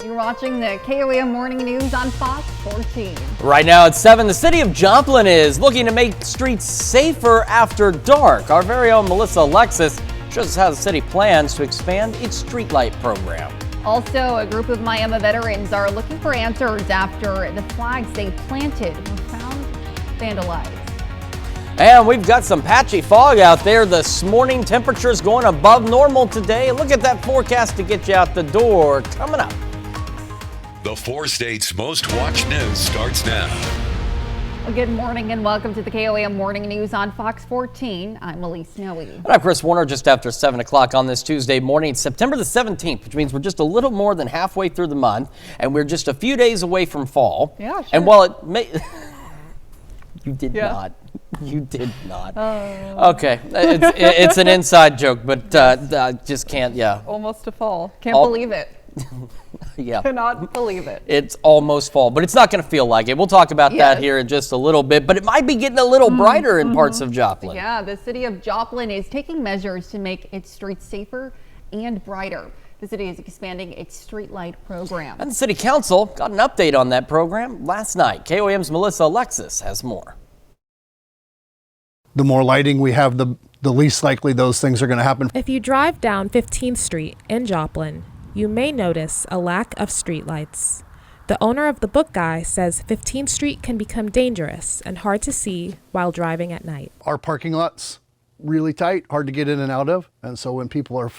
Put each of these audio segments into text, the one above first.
You're watching the KOAM Morning News on Fox 14. Right now at 7, the city of Joplin is looking to make streets safer after dark. Our very own Melissa Alexis shows us how the city plans to expand its streetlight program. Also, a group of Miami veterans are looking for answers after the flags they planted were found vandalized. And we've got some patchy fog out there this morning. Temperatures going above normal today. Look at that forecast to get you out the door coming up. The 4 states' most watched news starts now. Well, good morning and welcome to the KOAM Morning News on Fox 14. I'm Elise Noe. And I'm Chris Warner. Just after 7 o'clock on this Tuesday morning. It's September the 17th, which means we're just a little more than halfway through the month, and we're just a few days away from fall. Yeah, sure. And while it may... You did not. You did not. Okay, it's an inside joke, but I just can't, yeah. Almost to fall. Can't believe it. Yeah. Cannot believe it. It's almost fall, but it's not going to feel like it. We'll talk about that here in just a little bit, but it might be getting a little brighter in parts of Joplin. Yeah, the city of Joplin is taking measures to make its streets safer and brighter. The city is expanding its streetlight program. And the city council got an update on that program last night. KOAM's Melissa Alexis has more. The more lighting we have, the least likely those things are going to happen. If you drive down 15th Street in Joplin, you may notice a lack of streetlights. The owner of the book guy says 15th Street can become dangerous and hard to see while driving at night. Our parking lot's really tight, hard to get in and out of, and so when people are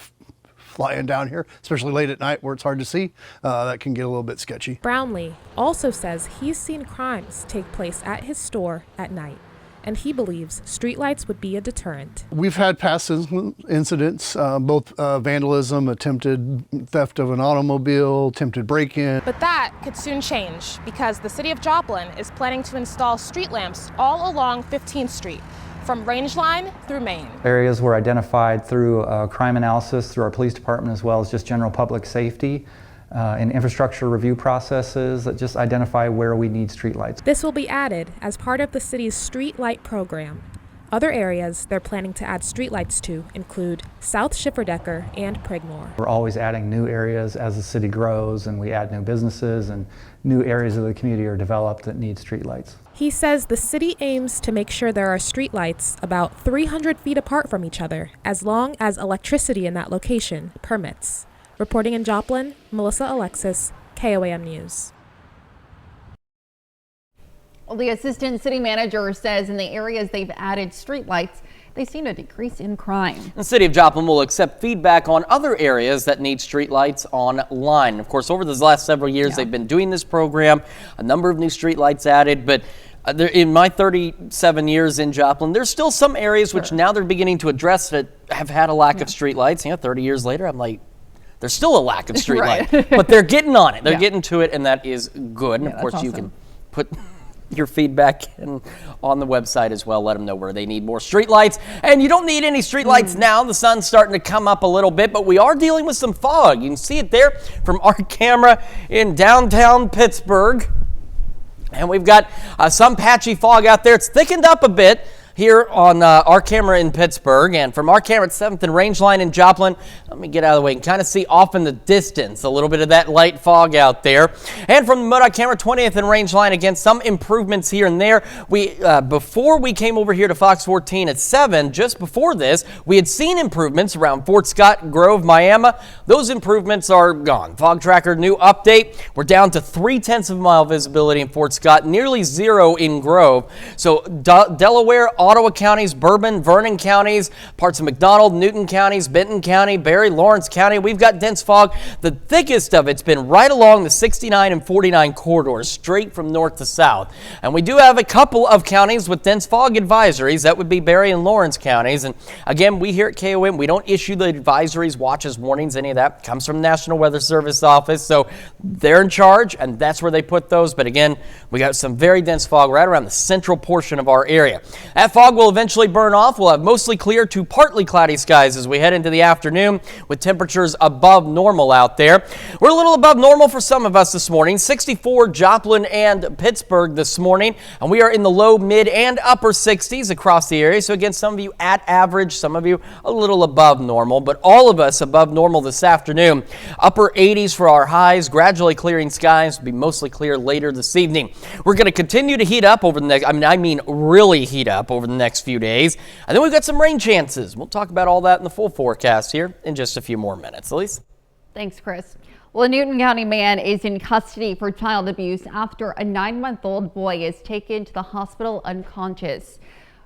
flying down here, especially late at night where it's hard to see, that can get a little bit sketchy. Brownlee also says he's seen crimes take place at his store at night, and he believes streetlights would be a deterrent. We've had past incidents, both vandalism, attempted theft of an automobile, attempted break-in. But that could soon change because the city of Joplin is planning to install street lamps all along 15th Street, from Rangeline through Main. Areas were identified through crime analysis, through our police department, as well as just general public safety and infrastructure review processes that just identify where we need streetlights. This will be added as part of the city's street light program. Other areas they're planning to add streetlights to include South Schifferdecker and Pregmore. We're always adding new areas as the city grows, and we add new businesses and new areas of the community are developed that need streetlights. He says the city aims to make sure there are streetlights about 300 feet apart from each other, as long as electricity in that location permits. Reporting in Joplin, Melissa Alexis, KOAM News. Well, the assistant city manager says in the areas they've added streetlights, they've seen a decrease in crime. The city of Joplin will accept feedback on other areas that need streetlights online. Of course, over the last several years, they've been doing this program, a number of new streetlights added, but in my 37 years in Joplin, there's still some areas which now they're beginning to address that have had a lack of streetlights. 30 years later, I'm like, there's still a lack of streetlight, but they're getting on it. They're getting to it, and that is good. And of course, you can put your feedback on the website as well. Let them know where they need more streetlights. And you don't need any streetlights now. The sun's starting to come up a little bit, but we are dealing with some fog. You can see it there from our camera in downtown Pittsburgh. And we've got some patchy fog out there. It's thickened up a bit here on our camera in Pittsburgh, and from our camera at 7th and Rangeline in Joplin. Let me get out of the way and kind of see off in the distance a little bit of that light fog out there. And from the MoDOT camera 20th and Rangeline, again, some improvements here and there. We before we came over here to Fox 14 at 7, just before this, we had seen improvements around Fort Scott, Grove, Miami. Those improvements are gone. Fog Tracker new update. We're down to 0.3 mile visibility in Fort Scott, nearly 0 in Grove. So Delaware, Ottawa counties, Bourbon, Vernon counties, parts of McDonald, Newton counties, Benton County, Barry, Lawrence County. We've got dense fog. The thickest of it's been right along the 69 and 49 corridors, straight from north to south. And we do have a couple of counties with dense fog advisories. That would be Barry and Lawrence counties. And again, we here at KOM, we don't issue the advisories, watches, warnings, any of that. It comes from the National Weather Service office. So they're in charge, and that's where they put those. But again, we got some very dense fog right around the central portion of our area. That that fog will eventually burn off. We'll have mostly clear to partly cloudy skies as we head into the afternoon with temperatures above normal out there. We're a little above normal for some of us this morning. 64 Joplin and Pittsburgh this morning, and we are in the low, mid, and upper 60s across the area. So again, some of you at average, some of you a little above normal, but all of us above normal this afternoon. Upper 80s for our highs, gradually clearing skies will be mostly clear later this evening. We're going to continue to heat up over the next, I mean really heat up over the next few days. And then we've got some rain chances. We'll talk about all that in the full forecast here in just a few more minutes. Elise? Thanks, Chris. Well, a Newton County man is in custody for child abuse after a 9-month-old boy is taken to the hospital unconscious.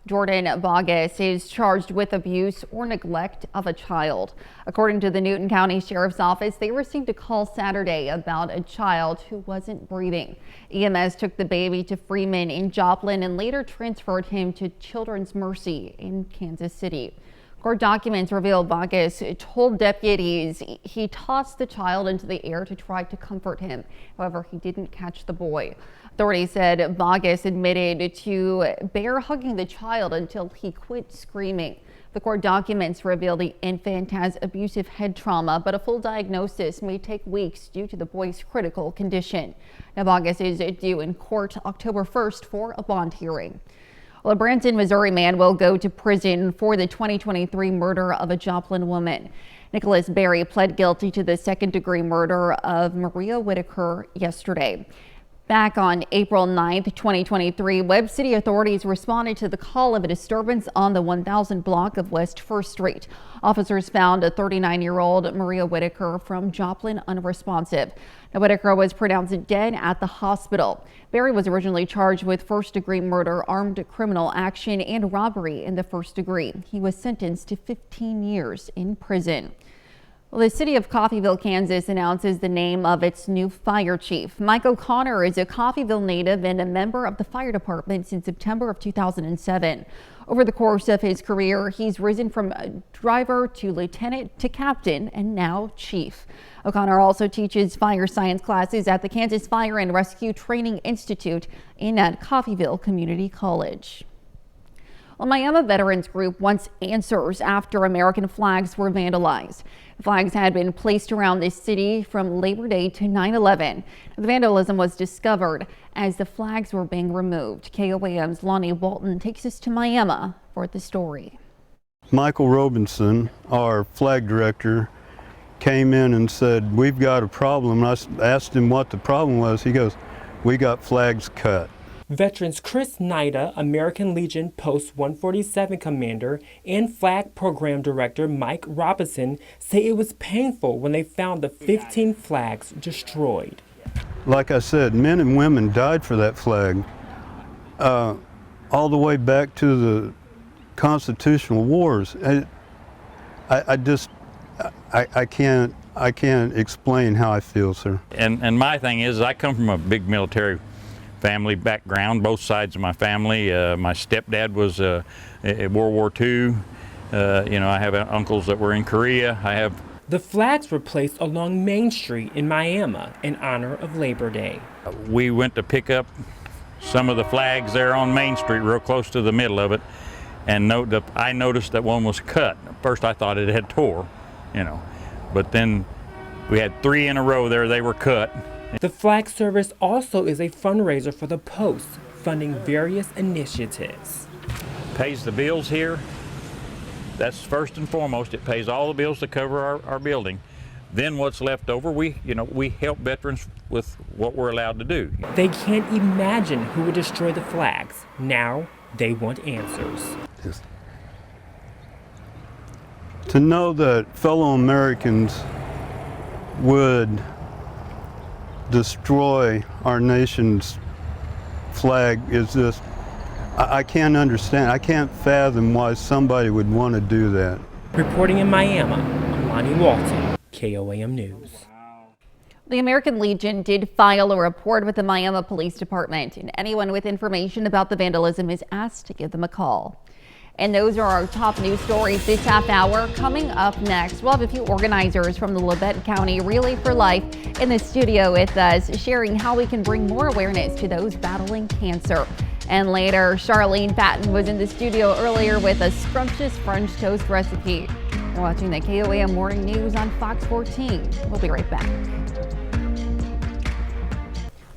Jordan Bogus is charged with abuse or neglect of a child. According to the Newton County Sheriff's Office, they received a call Saturday about a child who wasn't breathing. EMS took the baby to Freeman in Joplin and later transferred him to Children's Mercy in Kansas City. Court documents reveal Bogus told deputies he tossed the child into the air to try to comfort him. However, he didn't catch the boy. Authorities said Bogus admitted to bear hugging the child until he quit screaming. The court documents reveal the infant has abusive head trauma, but a full diagnosis may take weeks due to the boy's critical condition. Now, Bogus is due in court October 1st for a bond hearing. Well, a Branson, Missouri man will go to prison for the 2023 murder of a Joplin woman. Nicholas Berry pled guilty to the second-degree murder of Maria Whitaker yesterday. Back on April 9th, 2023, Webb City authorities responded to the call of a disturbance on the 1000 block of West 1st Street. Officers found a 39-year-old Maria Whitaker from Joplin unresponsive. Now, Whitaker was pronounced dead at the hospital. Berry was originally charged with first-degree murder, armed criminal action, and robbery in the first degree. He was sentenced to 15 years in prison. Well, the city of Coffeyville, Kansas announces the name of its new fire chief. Mike O'Connor is a Coffeyville native and a member of the fire department since September of 2007. Over the course of his career, he's risen from driver to lieutenant to captain and now chief. O'Connor also teaches fire science classes at the Kansas Fire and Rescue Training Institute and at Coffeyville Community College. Well, Miami Veterans Group wants answers after American flags were vandalized. The flags had been placed around the city from Labor Day to 9/11. The vandalism was discovered as the flags were being removed. KOAM's Lonnie Walton takes us to Miami for the story. Michael Robinson, our flag director, came in and said, "We've got a problem." I asked him what the problem was. He goes, "We got flags cut." Veterans Chris Nida, American Legion Post 147 commander, and Flag Program Director Mike Robinson say it was painful when they found the 15 flags destroyed. Like I said, men and women died for that flag, all the way back to the Constitutional Wars. I can't explain how I feel, sir. And my thing is, I come from a big military family background, both sides of my family. My stepdad was at World War II. I have uncles that were in Korea. The flags were placed along Main Street in Miami in honor of Labor Day. We went to pick up some of the flags there on Main Street, real close to the middle of it, and I noticed that one was cut. At first I thought it had tore, but then we had 3 in a row there, they were cut. The flag service also is a fundraiser for the Post, funding various initiatives. Pays the bills here. That's first and foremost. It pays all the bills to cover our building. Then what's left over, we help veterans with what we're allowed to do. They can't imagine who would destroy the flags. Now they want answers. To know that fellow Americans would destroy our nation's flag is just, I can't understand. I can't fathom why somebody would want to do that. Reporting in Miami, I'm Lonnie Walton, KOAM News. The American Legion did file a report with the Miami Police Department, and anyone with information about the vandalism is asked to give them a call. And those are our top news stories this half hour. Coming up next, we'll have a few organizers from the Labette County Relay for Life in the studio with us, sharing how we can bring more awareness to those battling cancer. And later, Charlene Patton was in the studio earlier with a scrumptious French toast recipe. You're watching the KOAM Morning News on Fox 14. We'll be right back.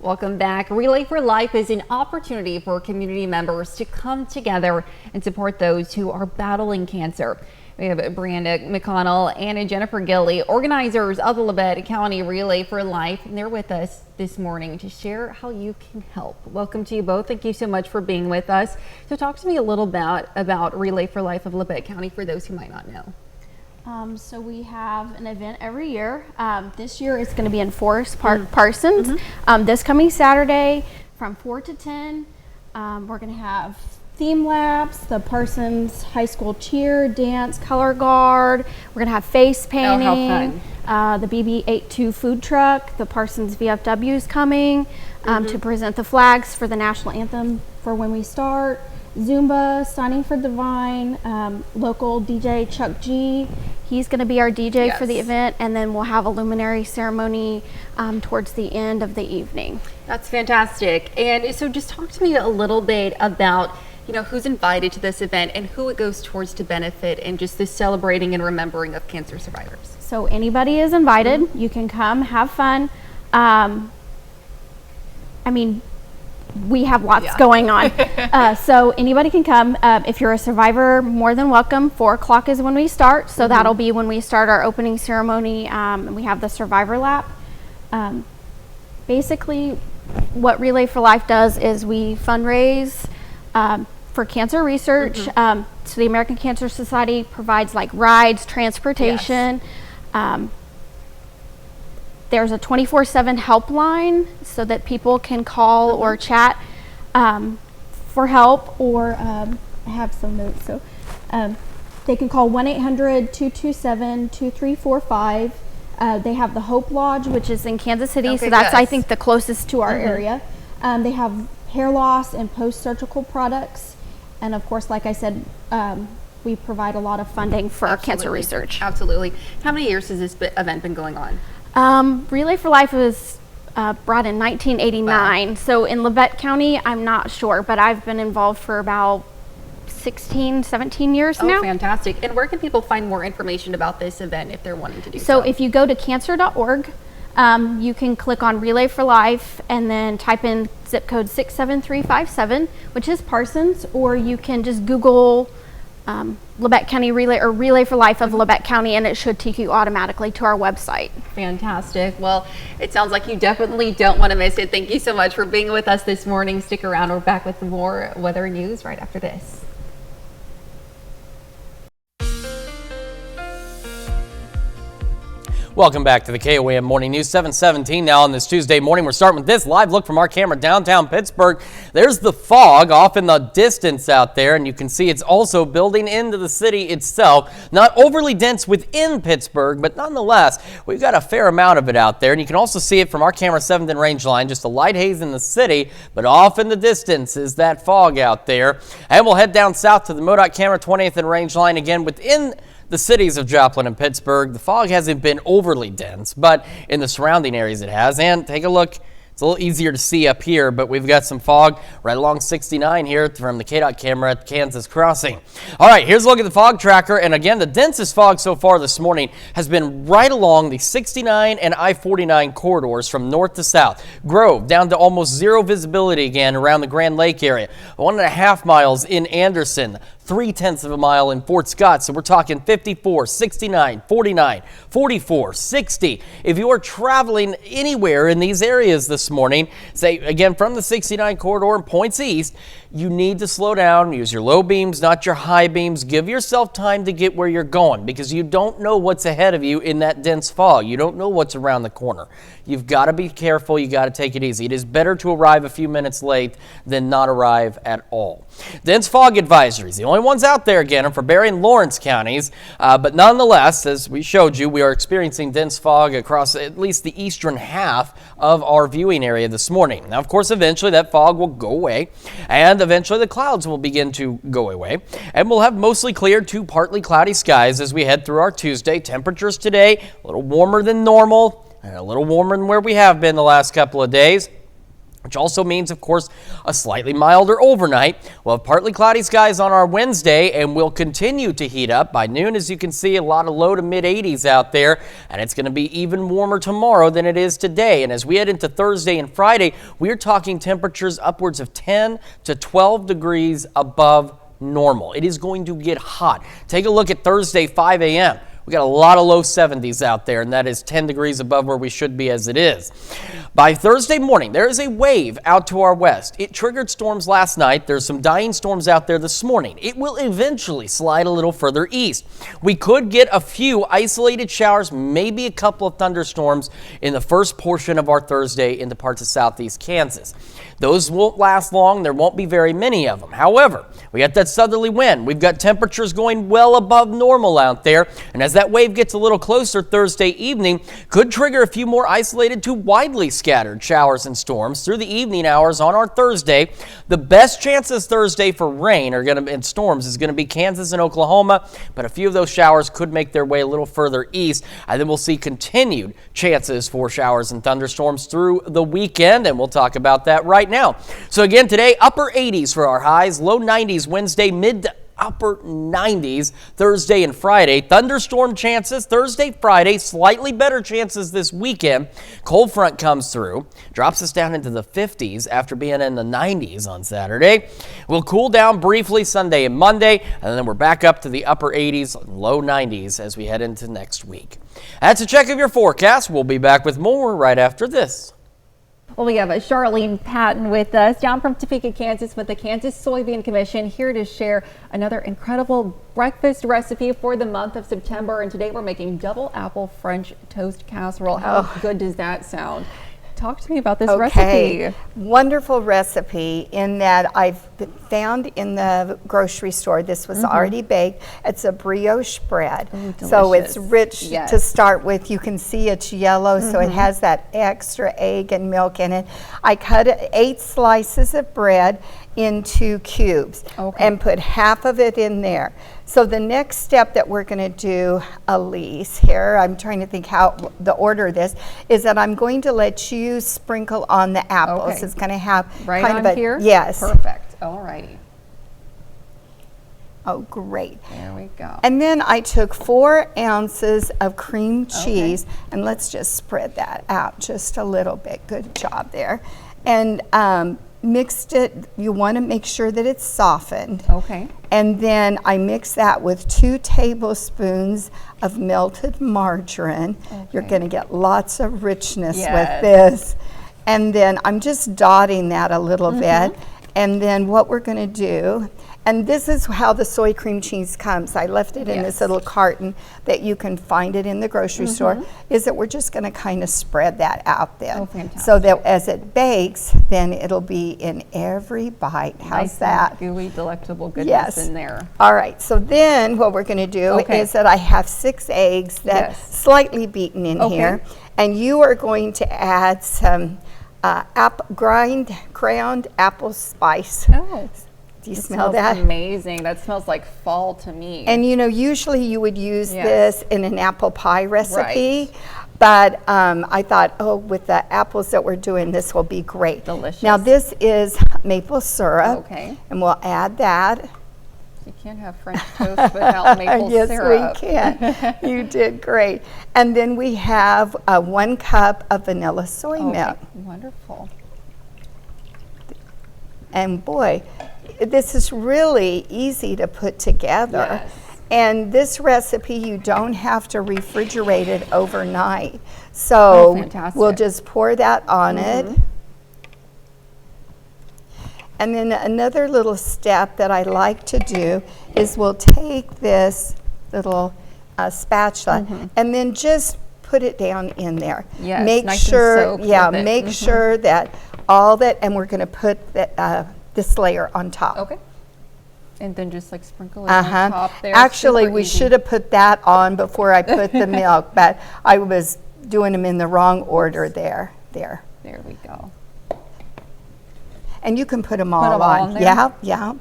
Welcome back. Relay for Life is an opportunity for community members to come together and support those who are battling cancer. We have Brianna McConnell and Jennifer Gilly, organizers of the Labette County Relay for Life, and they're with us this morning to share how you can help. Welcome to you both. Thank you so much for being with us. So talk to me a little bit about Relay for Life of Labette County for those who might not know. So we have an event every year. This year it's going to be in Forest Park, Parsons. This coming Saturday from 4 to 10. We're going to have theme labs, the Parsons High School cheer, dance, color guard. We're going to have face painting. Oh, how fun. The BB82 food truck. The Parsons VFW is coming to present the flags for the national anthem for when we start. Zumba, Signing for Divine, local DJ Chuck G. He's going to be our DJ for the event, and then we'll have a luminary ceremony towards the end of the evening. That's fantastic. And so just talk to me a little bit about, you know, who's invited to this event and who it goes towards to benefit and just this celebrating and remembering of cancer survivors. So anybody is invited. You can come, have fun. I mean, we have lots going on. So anybody can come. If you're a survivor, more than welcome. 4 o'clock is when we start. So that'll be when we start our opening ceremony. And we have the survivor lap. Basically, what Relay for Life does is we fundraise for cancer research. So the American Cancer Society provides like rides, transportation. There's a 24/7 helpline so that people can call or chat for help, or I have some notes. So they can call 1-800-227-2345. They have the Hope Lodge, which is in Kansas City, so that's I think the closest to our area. They have hair loss and post-surgical products, and of course, like I said, we provide a lot of funding for our cancer research. Absolutely. How many years has this event been going on? Relay for Life was brought in 1989. Wow. So in Labette County, I'm not sure, but I've been involved for about 16, 17 years now. Oh, fantastic. And where can people find more information about this event if they're wanting to do so? So if you go to cancer.org, you can click on Relay for Life and then type in zip code 67357, which is Parsons, or you can just Google Labette County Relay or Relay for Life of Labette County, and it should take you automatically to our website. Fantastic. Well, it sounds like you definitely don't want to miss it. Thank you so much for being with us this morning. Stick around. We're back with more weather news right after this. Welcome back to the KOAM Morning News, 7:17 now on this Tuesday morning. We're starting with this live look from our camera downtown Pittsburgh. There's the fog off in the distance out there, and you can see it's also building into the city itself. Not overly dense within Pittsburgh, but nonetheless, we've got a fair amount of it out there. And you can also see it from our camera 7th and range line, just a light haze in the city, but off in the distance is that fog out there. And we'll head down south to the MoDOT camera 20th and range line again within the cities of Joplin and Pittsburgh. The fog hasn't been overly dense, but in the surrounding areas it has. And take a look. It's a little easier to see up here, but we've got some fog right along 69 here from the KDOT camera at Kansas Crossing. All right, here's a look at the fog tracker. And again, the densest fog so far this morning has been right along the 69 and I-49 corridors from north to south. Grove down to almost zero visibility again around the Grand Lake area. 1.5 miles in Anderson. 0.3 of a mile in Fort Scott. So we're talking 54, 69, 49, 44, 60. If you are traveling anywhere in these areas this morning, say again from the 69 corridor and points east, you need to slow down, use your low beams, not your high beams. Give yourself time to get where you're going because you don't know what's ahead of you in that dense fog. You don't know what's around the corner. You've got to be careful. You got to take it easy. It is better to arrive a few minutes late than not arrive at all. Dense fog advisories. The only ones out there again are for Berry and Lawrence counties, but nonetheless, as we showed you, we are experiencing dense fog across at least the eastern half of our viewing area this morning. Now, of course, eventually that fog will go away, and eventually the clouds will begin to go away, and we'll have mostly clear to partly cloudy skies as we head through our Tuesday. Temperatures today a little warmer than normal and a little warmer than where we have been the last couple of days. which also means, of course, a slightly milder overnight. We'll have partly cloudy skies on our Wednesday, and we'll continue to heat up. By noon, as you can see, a lot of low to mid 80s out there, and it's going to be even warmer tomorrow than it is today. And as we head into Thursday and Friday, we're talking temperatures upwards of 10 to 12 degrees above normal. It is going to get hot. Take a look at Thursday, 5 a.m. We got a lot of low 70s out there, and that is 10 degrees above where we should be as it is. By Thursday morning, there is a wave out to our west. It triggered storms last night. There's some dying storms out there this morning. It will eventually slide a little further east. We could get a few isolated showers, maybe a couple of thunderstorms in the first portion of our Thursday into parts of southeast Kansas. Those won't last long. There won't be very many of them. However, we got that southerly wind. We've got temperatures going well above normal out there. And as that wave gets a little closer Thursday evening, could trigger a few more isolated to widely scattered showers and storms through the evening hours on our Thursday. The best chances Thursday for rain and storms is going to be Kansas and Oklahoma, but a few of those showers could make their way a little further east. And then we'll see continued chances for showers and thunderstorms through the weekend, and we'll talk about that right now. So again, today, upper 80s for our highs, low 90s Wednesday, mid to upper 90s Thursday and Friday. Thunderstorm chances Thursday, Friday, slightly better chances this weekend. Cold front comes through, drops us down into the 50s after being in the 90s on Saturday. We'll cool down briefly Sunday and Monday, and then we're back up to the upper 80s, low 90s as we head into next week. That's a check of your forecast. We'll be back with more right after this. Well, we have Charlene Patton with us down from Topeka, Kansas with the Kansas Soybean Commission, here to share another incredible breakfast recipe for the month of September. And today we're making double apple French toast casserole. How good does that sound? Talk to me about this recipe. Wonderful recipe in that I've found in the grocery store. This was already baked. It's a brioche bread. So it's rich to start with. You can see it's yellow, so it has that extra egg and milk in it. I cut 8 slices of bread into cubes and put half of it in there. So the next step that we're going to do, Elise, here, I'm trying to think how the order of this, is that I'm going to let you sprinkle on the apples. It's going to have kind of a here? Yes. Perfect. All righty. Oh, great. There we go. And then I took 4 ounces of cream cheese, and let's just spread that out just a little bit. Good job there. And mixed it. You want to make sure that it's softened. And then I mix that with 2 tablespoons of melted margarine. You're going to get lots of richness with this. And then I'm just dotting that a little bit. And then what we're going to do, and this is how the soy cream cheese comes. I left it in this little carton that you can find it in the grocery store, is that we're just going to kind of spread that out then. So that as it bakes, then it'll be in every bite. How's that? Gooey, delectable goodness in there. All right, so then what we're going to do is that I have 6 eggs that slightly beaten in here, and you are going to add some ground apple spice. Do you smell that? Amazing. That smells like fall to me. And you know, usually you would use this in an apple pie recipe, but I thought, oh, with the apples that we're doing, this will be great. Delicious. Now this is maple syrup, and we'll add that. You can't have French toast without maple syrup. Yes, we can. You did great. And then we have 1 cup of vanilla soy milk. Wonderful. And boy, this is really easy to put together. And this recipe, you don't have to refrigerate it overnight. So we'll just pour that on it. And then another little step that I like to do is we'll take this little spatula and then just put it down in there. Make sure, make sure that all that, and we're going to put this layer on top. And then just like sprinkle it on top there. Actually, we should have put that on before I put the milk, but I was doing them in the wrong order there. There we go. And you can put them all on. There? Yeah.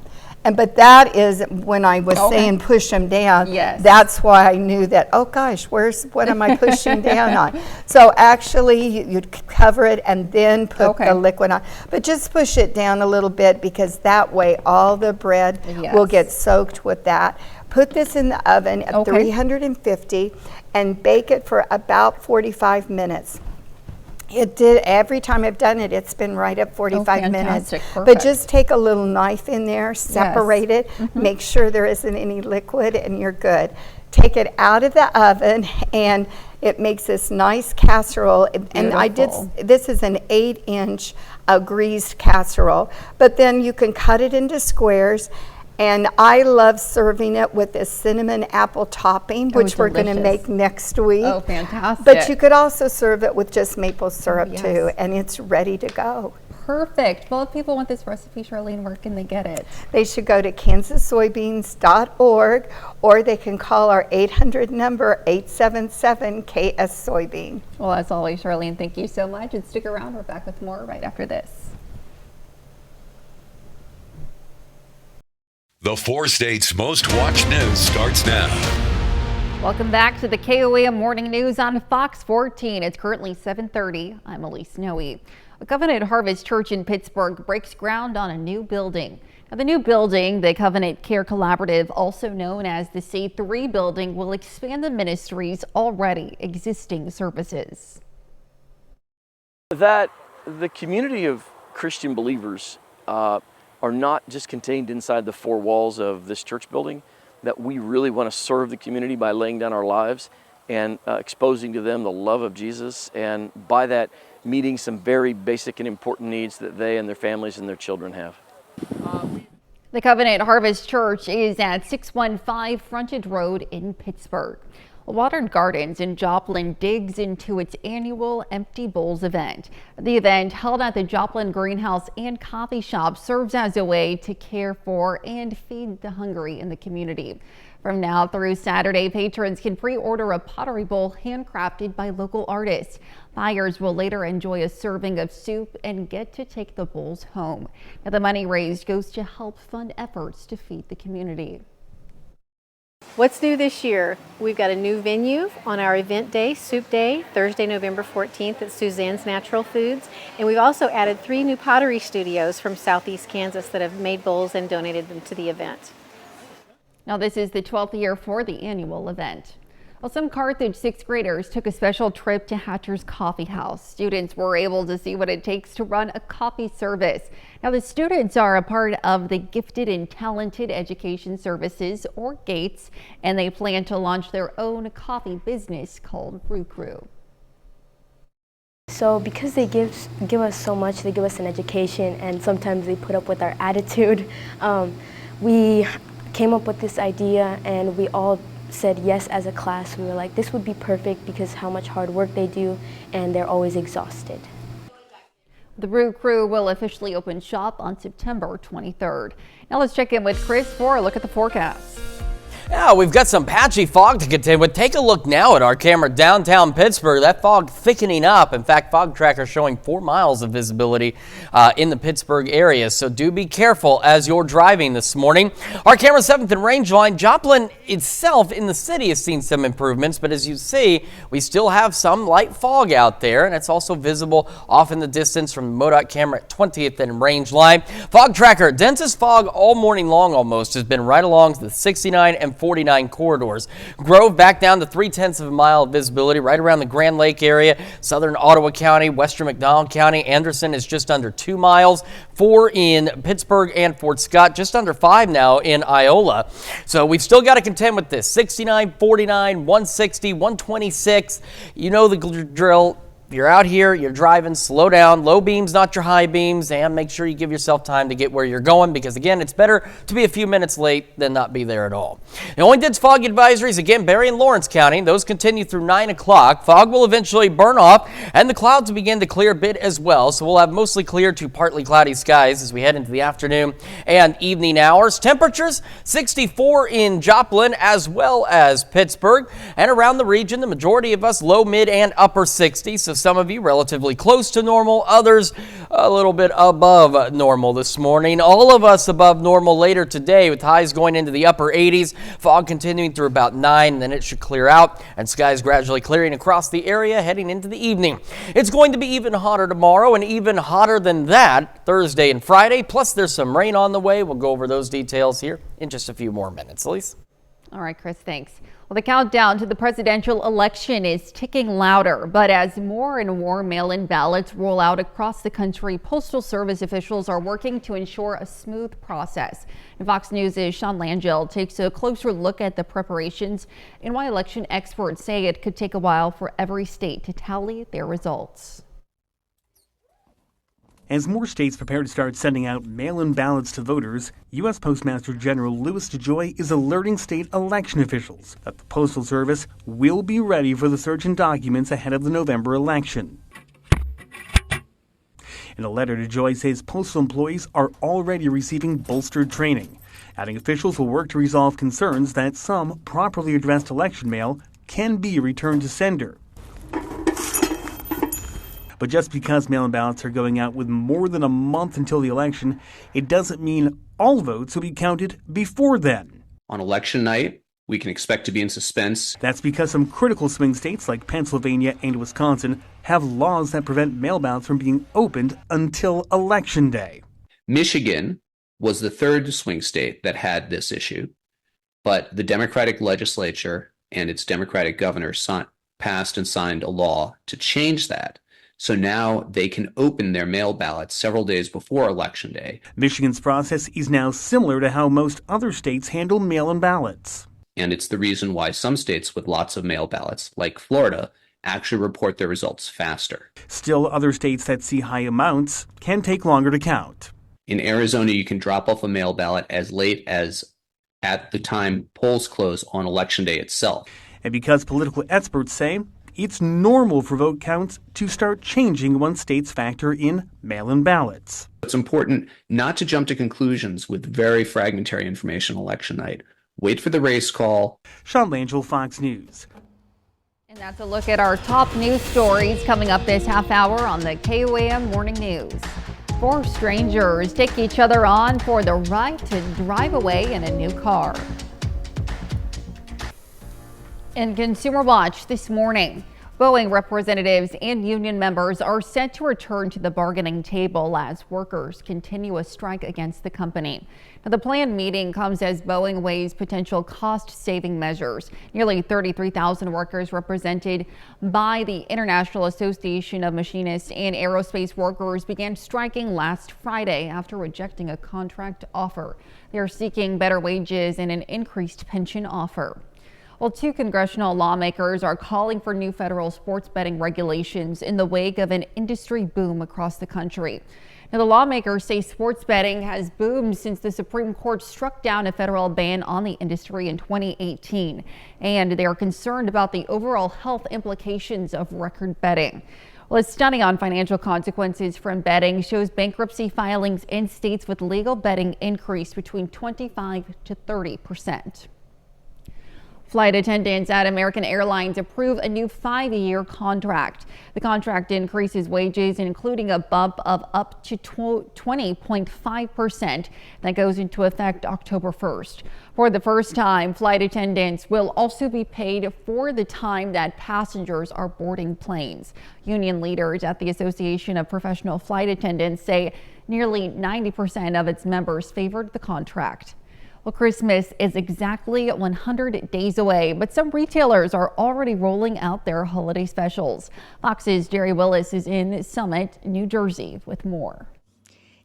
But that is when I was saying push them down. Yes. That's why I knew that, oh gosh, what am I pushing down on? So actually you'd cover it and then put the liquid on. But just push it down a little bit, because that way all the bread will get soaked with that. Put this in the oven at 350 and bake it for about 45 minutes. It did, every time I've done it, it's been right at 45 minutes. But just take a little knife in there, separate it, make sure there isn't any liquid, and you're good. Take it out of the oven, and it makes this nice casserole. And this is an 8-inch greased casserole, but then you can cut it into squares. And I love serving it with this cinnamon apple topping, which we're going to make next week. Oh, fantastic. But you could also serve it with just maple syrup too, and it's ready to go. Perfect. Well, if people want this recipe, Charlene, where can they get it? They should go to kansassoybeans.org, or they can call our 800 number, 877-KS-SOYBEAN. Well, as always, Charlene, thank you so much. And stick around. We're back with more right after this. The 4 states' most watched news starts now. Welcome back to the KOAM Morning News on Fox 14. It's currently 7:30. I'm Elise Snowy. A Covenant Harvest Church in Pittsburgh breaks ground on a new building. Now, the new building, the Covenant Care Collaborative, also known as the C3 building, will expand the ministry's already existing services. That the community of Christian believers are not just contained inside the 4 walls of this church building, that we really want to serve the community by laying down our lives and exposing to them the love of Jesus, and by that meeting some very basic and important needs that they and their families and their children have. The Covenant Harvest Church is at 615 Frontage Road in Pittsburgh. Watered Gardens in Joplin digs into its annual Empty Bowls event. The event, held at the Joplin Greenhouse and Coffee Shop, serves as a way to care for and feed the hungry in the community. From now through Saturday, patrons can pre-order a pottery bowl handcrafted by local artists. Buyers will later enjoy a serving of soup and get to take the bowls home. Now, the money raised goes to help fund efforts to feed the community. What's new this year? We've got a new venue on our event day, Soup Day, Thursday, November 14th at Suzanne's Natural Foods. And we've also added 3 new pottery studios from Southeast Kansas that have made bowls and donated them to the event. Now, this is the 12th year for the annual event. Well, some Carthage 6th graders took a special trip to Hatcher's Coffee House. Students were able to see what it takes to run a coffee service. Now, the students are a part of the Gifted and Talented Education Services, or GATES, and they plan to launch their own coffee business called Brew Crew. So because they give us so much, they give us an education, and sometimes they put up with our attitude. We came up with this idea, and we all said yes as a class. We were like, this would be perfect because how much hard work they do, and they're always exhausted. The Brew Crew will officially open shop on September 23rd. Now let's check in with Chris for a look at the forecast. Yeah, we've got some patchy fog to contend with. Take a look now at our camera downtown Pittsburgh. That fog thickening up. In fact, fog tracker showing 4 miles of visibility in the Pittsburgh area. So do be careful as you're driving this morning. Our camera 7th and range line. Joplin itself in the city has seen some improvements, but as you see, we still have some light fog out there, and it's also visible off in the distance from the MoDOT camera at 20th and range line. Fog tracker, densest fog all morning long almost has been right along the 69 and 49 corridors. Grove back down to 0.3 of a mile of visibility right around the Grand Lake area. Southern Ottawa County, Western McDonald County. Anderson is just under 2 miles. 4 in Pittsburgh and Fort Scott, just under 5 now in Iola. So we've still got to contend with this. 69, 49, 160, 126. You know the drill. If you're out here, you're driving, slow down. Low beams, not your high beams, and make sure you give yourself time to get where you're going, because again, it's better to be a few minutes late than not be there at all. The only dense fog advisories, again, Barry and Lawrence County. Those continue through 9 o'clock. Fog will eventually burn off, and the clouds begin to clear a bit as well. So we'll have mostly clear to partly cloudy skies as we head into the afternoon and evening hours. Temperatures 64 in Joplin as well as Pittsburgh, and around the region, the majority of us low, mid, and upper 60s. So to some of you, relatively close to normal, others a little bit above normal this morning. All of us above normal later today, with highs going into the upper 80s, fog continuing through about 9, then it should clear out, and skies gradually clearing across the area heading into the evening. It's going to be even hotter tomorrow, and even hotter than that Thursday and Friday, plus there's some rain on the way. We'll go over those details here in just a few more minutes. Elise? All right, Chris, thanks. Well, the countdown to the presidential election is ticking louder, but as more and more mail-in ballots roll out across the country, Postal Service officials are working to ensure a smooth process. And Fox News' Sean Langell takes a closer look at the preparations and why election experts say it could take a while for every state to tally their results. As more states prepare to start sending out mail-in ballots to voters, U.S. Postmaster General Louis DeJoy is alerting state election officials that the Postal Service will be ready for the surge in documents ahead of the November election. In a letter, DeJoy says postal employees are already receiving bolstered training, adding officials will work to resolve concerns that some properly addressed election mail can be returned to sender. But just because mail-in ballots are going out with more than a month until the election, it doesn't mean all votes will be counted before then. On election night, we can expect to be in suspense. That's because some critical swing states like Pennsylvania and Wisconsin have laws that prevent mail ballots from being opened until Election Day. Michigan was the third swing state that had this issue, but the Democratic legislature and its Democratic governor passed and signed a law to change that. So now they can open their mail ballots several days before Election Day. Michigan's process is now similar to how most other states handle mail-in ballots. And it's the reason why some states with lots of mail ballots, like Florida, actually report their results faster. Still, other states that see high amounts can take longer to count. In Arizona, you can drop off a mail ballot as late as at the time polls close on Election Day itself. And because political experts say it's normal for vote counts to start changing once states factor in mail-in ballots. It's important not to jump to conclusions with very fragmentary information election night. Wait for the race call. Sean Langell, Fox News. And that's a look at our top news stories coming up this half hour on the KOAM Morning News. 4 strangers take each other on for the right to drive away in a new car. In Consumer Watch this morning, Boeing representatives and union members are set to return to the bargaining table as workers continue a strike against the company. Now, the planned meeting comes as Boeing weighs potential cost-saving measures. Nearly 33,000 workers represented by the International Association of Machinists and Aerospace Workers began striking last Friday after rejecting a contract offer. They are seeking better wages and an increased pension offer. Well, 2 congressional lawmakers are calling for new federal sports betting regulations in the wake of an industry boom across the country. Now, the lawmakers say sports betting has boomed since the Supreme Court struck down a federal ban on the industry in 2018, and they are concerned about the overall health implications of record betting. Well, a study on financial consequences from betting shows bankruptcy filings in states with legal betting increased between 25% to 30%. Flight attendants at American Airlines approve a new 5-year contract. The contract increases wages, including a bump of up to 20.5% that goes into effect October 1st. For the first time, flight attendants will also be paid for the time that passengers are boarding planes. Union leaders at the Association of Professional Flight Attendants say nearly 90% of its members favored the contract. Well, Christmas is exactly 100 days away, but some retailers are already rolling out their holiday specials. Fox's Jerry Willis is in Summit, New Jersey with more.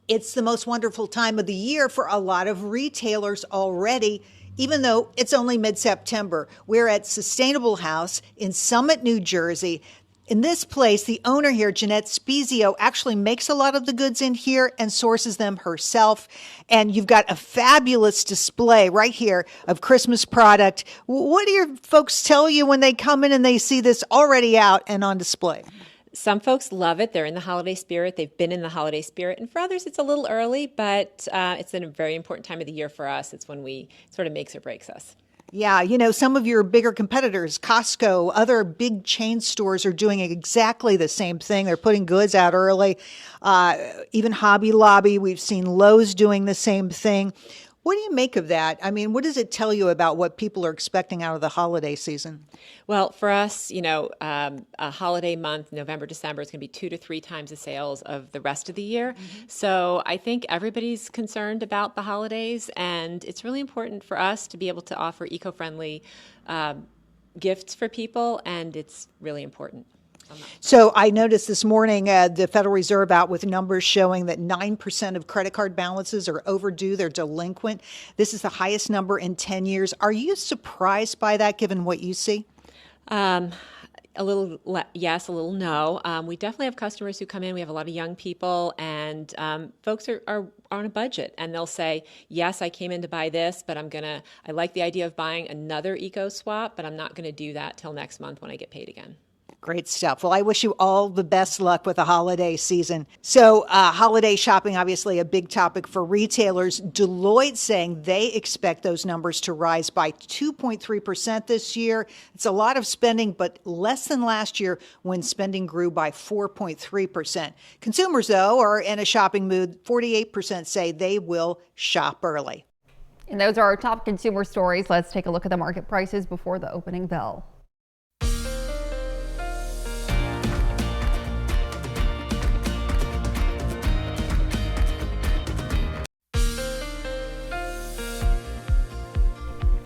It's the most wonderful time of the year for a lot of retailers already, even though it's only mid-September. We're at Sustainable House in Summit, New Jersey. In this place, the owner here, Jeanette Spezio, actually makes a lot of the goods in here and sources them herself. And you've got a fabulous display right here of Christmas product. What do your folks tell you when they come in and they see this already out and on display? Some folks love it. They're in the holiday spirit. They've been in the holiday spirit. And for others, it's a little early, but it's a very important time of the year for us. It's when we sort of makes or breaks us. Yeah, some of your bigger competitors, Costco, other big chain stores are doing exactly the same thing. They're putting goods out early. Even Hobby Lobby, we've seen Lowe's doing the same thing. What do you make of that? I mean, what does it tell you about what people are expecting out of the holiday season? Well, for us, a holiday month, November, December, is going to be 2 to 3 times the sales of the rest of the year. So I think everybody's concerned about the holidays, and it's really important for us to be able to offer eco-friendly gifts for people, and it's really important. So I noticed this morning the Federal Reserve out with numbers showing that 9% of credit card balances are overdue, they're delinquent. This is the highest number in 10 years. Are you surprised by that given what you see? A little yes, a little no. We definitely have customers who come in. We have a lot of young people, and folks are on a budget, and they'll say, yes, I came in to buy this, but I like the idea of buying another Eco Swap, but I'm not going to do that till next month when I get paid again. Great stuff. Well, I wish you all the best luck with the holiday season. So holiday shopping, obviously a big topic for retailers. Deloitte saying they expect those numbers to rise by 2.3% this year. It's a lot of spending, but less than last year when spending grew by 4.3%. Consumers, though, are in a shopping mood. 48% say they will shop early. And those are our top consumer stories. Let's take a look at the market prices before the opening bell.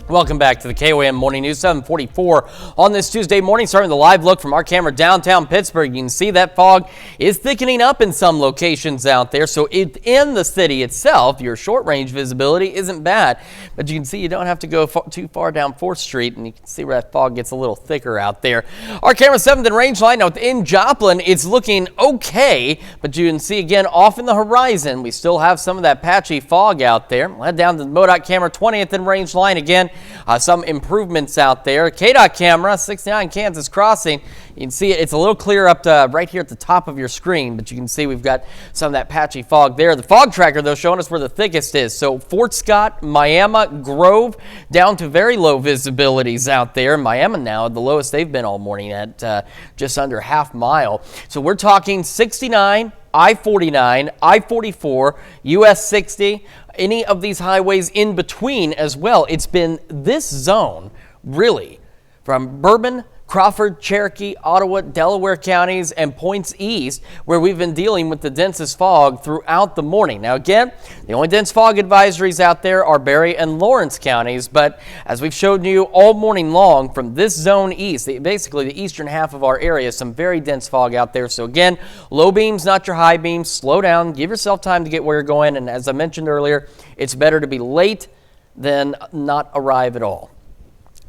Welcome back to the KOAM Morning News, 744 on this Tuesday morning. Starting the live look from our camera downtown Pittsburgh. You can see that fog is thickening up in some locations out there. So in the city itself, your short range visibility isn't bad. But you can see you don't have to go too far down 4th Street, and you can see where that fog gets a little thicker out there. Our camera 7th and range line. Now in Joplin, it's looking okay. But you can see again off in the horizon, we still have some of that patchy fog out there. We'll head down to the MoDOT camera 20th and range line again. Some improvements out there. KDOT camera, 69 Kansas Crossing. You can see it's a little clear up to right here at the top of your screen, but you can see we've got some of that patchy fog there. The fog tracker, though, showing us where the thickest is. So Fort Scott, Miami, Grove, down to very low visibilities out there. Miami now, the lowest they've been all morning at just under half mile. So we're talking 69, I-49, I-44, US 60, any of these highways in between as well. It's been this zone, really, from Bourbon, Crawford, Cherokee, Ottawa, Delaware counties, and points east, where we've been dealing with the densest fog throughout the morning. Now again, the only dense fog advisories out there are Barry and Lawrence counties, but as we've showed you all morning long, from this zone east, basically the eastern half of our area, some very dense fog out there. So again, low beams, not your high beams. Slow down, give yourself time to get where you're going, and as I mentioned earlier, it's better to be late than not arrive at all.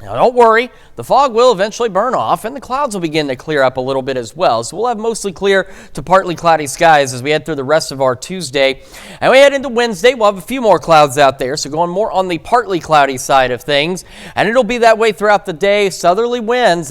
Now, don't worry, the fog will eventually burn off and the clouds will begin to clear up a little bit as well. So we'll have mostly clear to partly cloudy skies as we head through the rest of our Tuesday. And we head into Wednesday, we'll have a few more clouds out there. So going more on the partly cloudy side of things. And it'll be that way throughout the day. Southerly winds,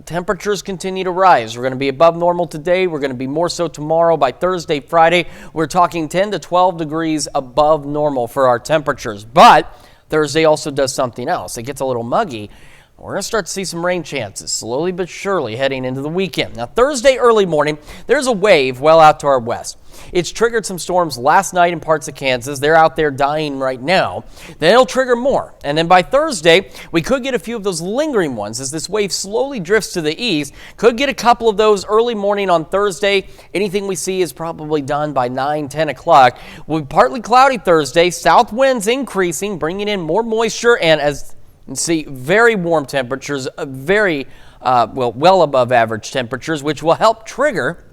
temperatures continue to rise. We're going to be above normal today. We're going to be more so tomorrow. By Thursday, Friday, we're talking 10 to 12 degrees above normal for our temperatures. But Thursday also does something else. It gets a little muggy. We're going to start to see some rain chances slowly but surely heading into the weekend. Now, Thursday early morning, there's a wave well out to our west. It's triggered some storms last night in parts of Kansas. They're out there dying right now. Then it'll trigger more. And then by Thursday, we could get a few of those lingering ones as this wave slowly drifts to the east. Could get a couple of those early morning on Thursday. Anything we see is probably done by 9, 10 o'clock. We'll be partly cloudy Thursday. South winds increasing, bringing in more moisture. And as you can see, very warm temperatures, well above average temperatures, which will help trigger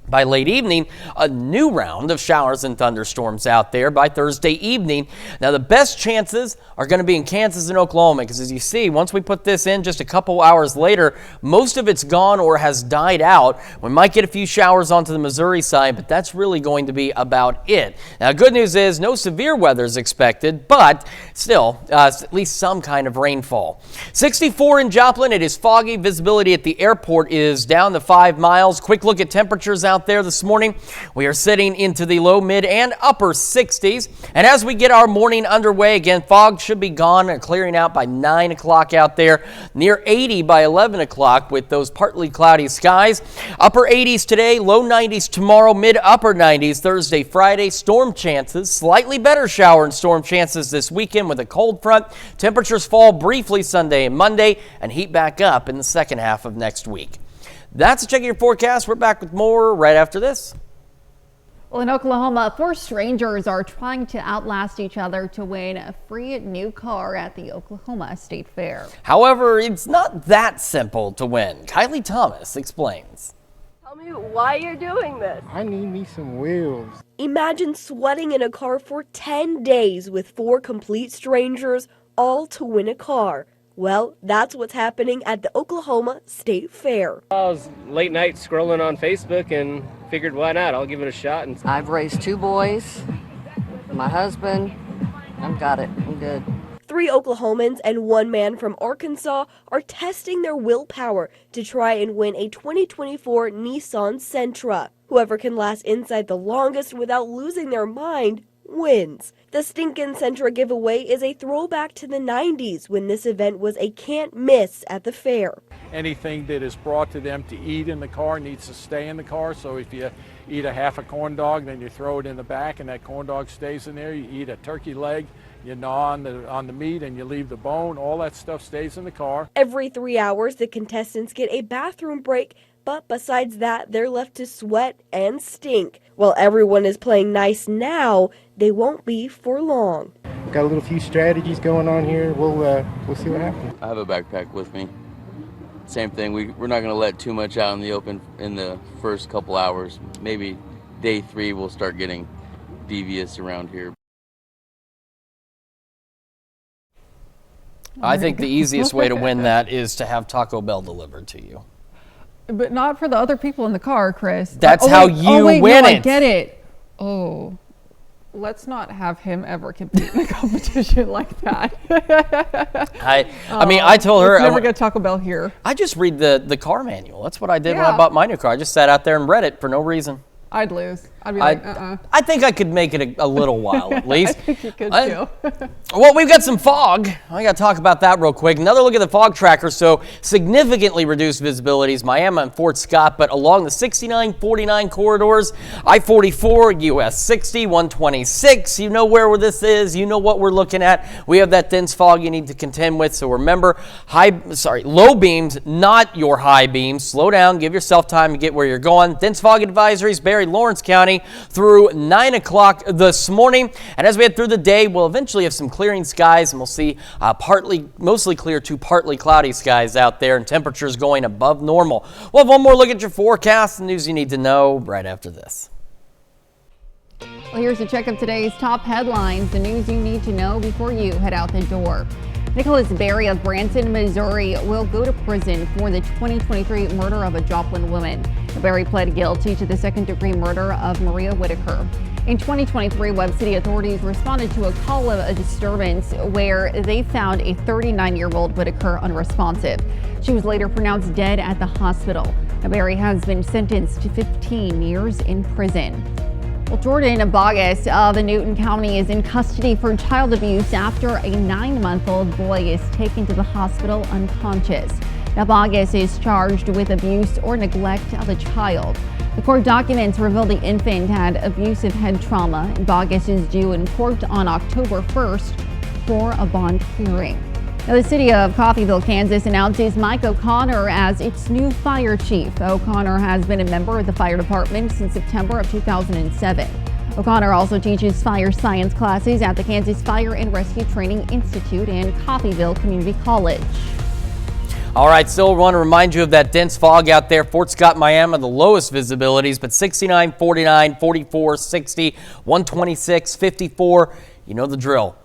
by late evening a new round of showers and thunderstorms out there by Thursday evening. Now, the best chances are going to be in Kansas and Oklahoma because, as you see, once we put this in just a couple hours later, most of it's gone or has died out. We might get a few showers onto the Missouri side, but that's really going to be about it. Now, good news is no severe weather is expected, but still at least some kind of rainfall. 64 in Joplin. It is foggy. Visibility at the airport is down to 5 miles. Quick look at temperatures out out there this morning. We are sitting into the low, mid, and upper 60s. And as we get our morning underway, again, fog should be gone and clearing out by 9 o'clock out there. Near 80 by 11 o'clock with those partly cloudy skies. Upper 80s today, low 90s tomorrow, mid upper 90s Thursday, Friday. Storm chances, slightly better shower and storm chances this weekend with a cold front. Temperatures fall briefly Sunday and Monday and heat back up in the second half of next week. That's a check of your forecast. We're back with more right after this. Well, in Oklahoma, 4 strangers are trying to outlast each other to win a free new car at the Oklahoma State Fair. However, it's not that simple to win. Kylie Thomas explains. Tell me why you're doing this. I need me some wheels. Imagine sweating in a car for 10 days with 4 complete strangers, all to win a car. Well, that's what's happening at the Oklahoma State Fair. I was late night scrolling on Facebook and figured why not? I'll give it a shot. And I've raised 2 boys, my husband. I've got it. I'm good. 3 Oklahomans and 1 man from Arkansas are testing their willpower to try and win a 2024 Nissan Sentra. Whoever can last inside the longest without losing their mind wins. The Stinkin' Sentra giveaway is a throwback to the 90s when this event was a can't miss at the fair. Anything that is brought to them to eat in the car needs to stay in the car. So if you eat a half a corn dog, then you throw it in the back and that corn dog stays in there. You eat a turkey leg, you gnaw on the meat and you leave the bone. All that stuff stays in the car. Every 3 hours, the contestants get a bathroom break, but besides that, they're left to sweat and stink. While everyone is playing nice now, they won't be for long. Got a little few strategies going on here. We'll see what happens. I have a backpack with me. Same thing. We're not going to let too much out in the open in the first couple hours. Maybe day 3 we'll start getting devious around here. I think the easiest way to win that is to have Taco Bell delivered to you. But not for the other people in the car, Chris. That's how you win no, it. I get it. Oh, let's not have him ever compete in a competition like that. I mean, I told her let's never get Taco Bell here. I just read the car manual. That's what I did when I bought my new car. I just sat out there and read it for no reason. I'd lose. I'd be like, I think I could make it a little while at least. I think you could too. Well, we've got some fog. I got to talk about that real quick. Another look at the fog tracker. So significantly reduced visibilities, Miami and Fort Scott, but along the 69-49 corridors, I-44, US 60, 126. You know where this is. You know what we're looking at. We have that dense fog you need to contend with. So remember, low beams, not your high beams. Slow down. Give yourself time to get where you're going. Dense fog advisories, Barry, Lawrence County through 9 o'clock this morning. And as we head through the day, we'll eventually have some clearing skies and we'll see mostly clear to partly cloudy skies out there and temperatures going above normal. We'll have one more look at your forecast and news you need to know right after this. Well, here's a check of today's top headlines, the news you need to know before you head out the door. Nicholas Berry of Branson, Missouri will go to prison for the 2023 murder of a Joplin woman. Berry pled guilty to the second-degree murder of Maria Whitaker. In 2023, Webb City authorities responded to a call of a disturbance where they found a 39-year-old Whitaker unresponsive. She was later pronounced dead at the hospital. Berry has been sentenced to 15 years in prison. Well, Jordan Bogus of Newton County is in custody for child abuse after a 9-month-old boy is taken to the hospital unconscious. Now, Bogus is charged with abuse or neglect of a child. The court documents reveal the infant had abusive head trauma. Bogus is due in court on October 1st for a bond hearing. Now, the city of Coffeyville, Kansas announces Mike O'Connor as its new fire chief. O'Connor has been a member of the fire department since September of 2007. O'Connor also teaches fire science classes at the Kansas Fire and Rescue Training Institute and Coffeyville Community College. All right, still want to remind you of that dense fog out there. Fort Scott, Miami, the lowest visibilities, but 69, 49, 44, 60, 126, 54. You know the drill.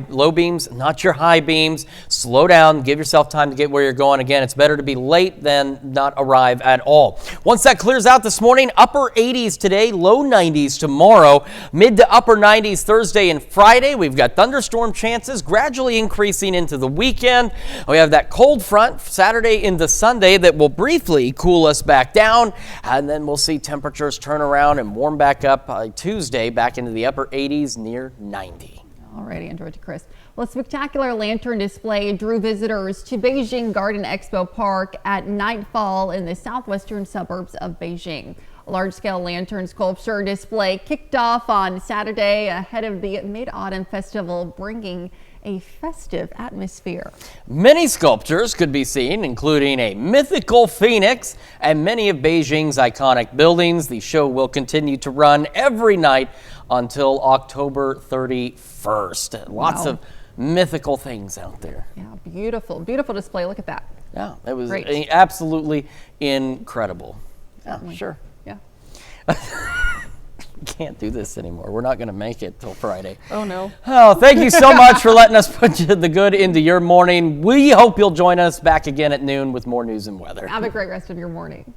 Low beams, not your high beams. Slow down, give yourself time to get where you're going. Again, it's better to be late than not arrive at all. Once that clears out this morning, upper 80s today, low 90s tomorrow, mid to upper 90s Thursday and Friday. We've got thunderstorm chances gradually increasing into the weekend. We have that cold front Saturday into Sunday that will briefly cool us back down, and then we'll see temperatures turn around and warm back up by Tuesday back into the upper 80s near 90. Alrighty, enjoy to Chris. Well, a spectacular lantern display drew visitors to Beijing Garden Expo Park at nightfall in the southwestern suburbs of Beijing. A large-scale lantern sculpture display kicked off on Saturday ahead of the Mid-Autumn Festival, bringing a festive atmosphere. Many sculptures could be seen, including a mythical phoenix and many of Beijing's iconic buildings. The show will continue to run every night until October 31st. Lots of mythical things out there. Yeah, beautiful, beautiful display. Look at that. Yeah, it was Great. Absolutely incredible. Yeah, sure. Yeah. Can't do this anymore. We're not going to make it till Friday. Oh, no. Oh, thank you so much for letting us put the good into your morning. We hope you'll join us back again at noon with more news and weather. Have a great rest of your morning.